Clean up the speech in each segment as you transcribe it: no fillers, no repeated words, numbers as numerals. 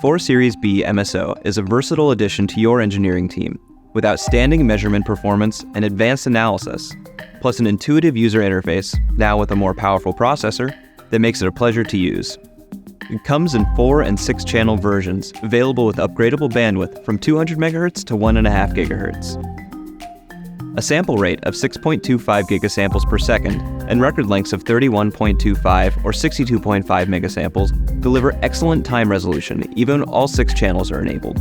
The Series B MSO is a versatile addition to your engineering team with outstanding measurement performance and advanced analysis, plus an intuitive user interface, now with a more powerful processor, that makes it a pleasure to use. It comes in 4 and 6 channel versions, available with upgradable bandwidth from 200 MHz to 1.5 GHz. A sample rate of 6.25 gigasamples per second and record lengths of 31.25 or 62.5 megasamples deliver excellent time resolution even when all 6 channels are enabled.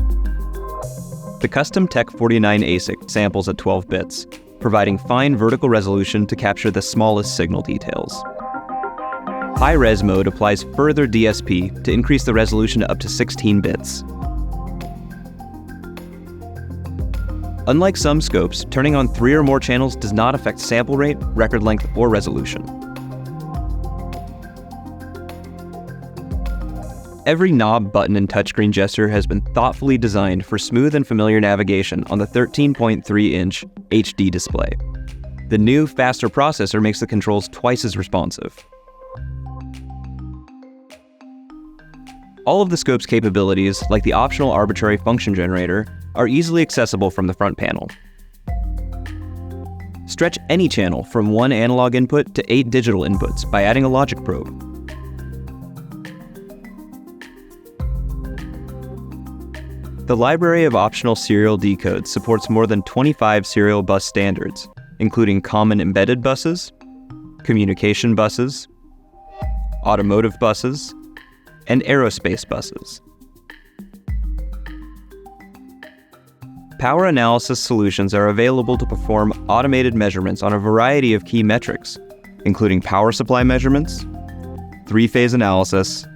The custom Tech49 ASIC samples at 12 bits, providing fine vertical resolution to capture the smallest signal details. High-res mode applies further DSP to increase the resolution to up to 16 bits. Unlike some scopes, turning on 3 or more channels does not affect sample rate, record length, or resolution. Every knob, button, and touchscreen gesture has been thoughtfully designed for smooth and familiar navigation on the 13.3-inch HD display. The new, faster processor makes the controls twice as responsive. All of the scope's capabilities, like the optional arbitrary function generator, are easily accessible from the front panel. Stretch any channel from 1 analog input to 8 digital inputs by adding a logic probe. The library of optional serial decodes supports more than 25 serial bus standards, including common embedded buses, communication buses, automotive buses, and aerospace buses. Power analysis solutions are available to perform automated measurements on a variety of key metrics, including power supply measurements, 3-phase analysis,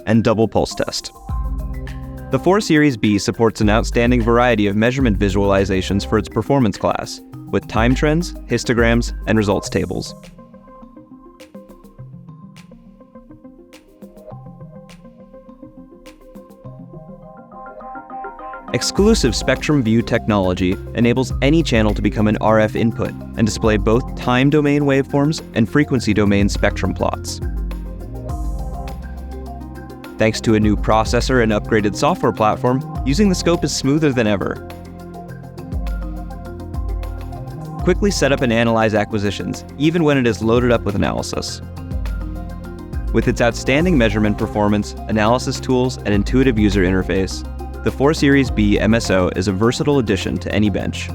and double pulse test. The Series B supports an outstanding variety of measurement visualizations for its performance class, with time trends, histograms, and results tables. Exclusive Spectrum View technology enables any channel to become an RF input and display both time domain waveforms and frequency domain spectrum plots. Thanks to a new processor and upgraded software platform, using the scope is smoother than ever. Quickly set up and analyze acquisitions, even when it is loaded up with analysis. With its outstanding measurement performance, analysis tools, and intuitive user interface, the Series B MSO is a versatile addition to any bench.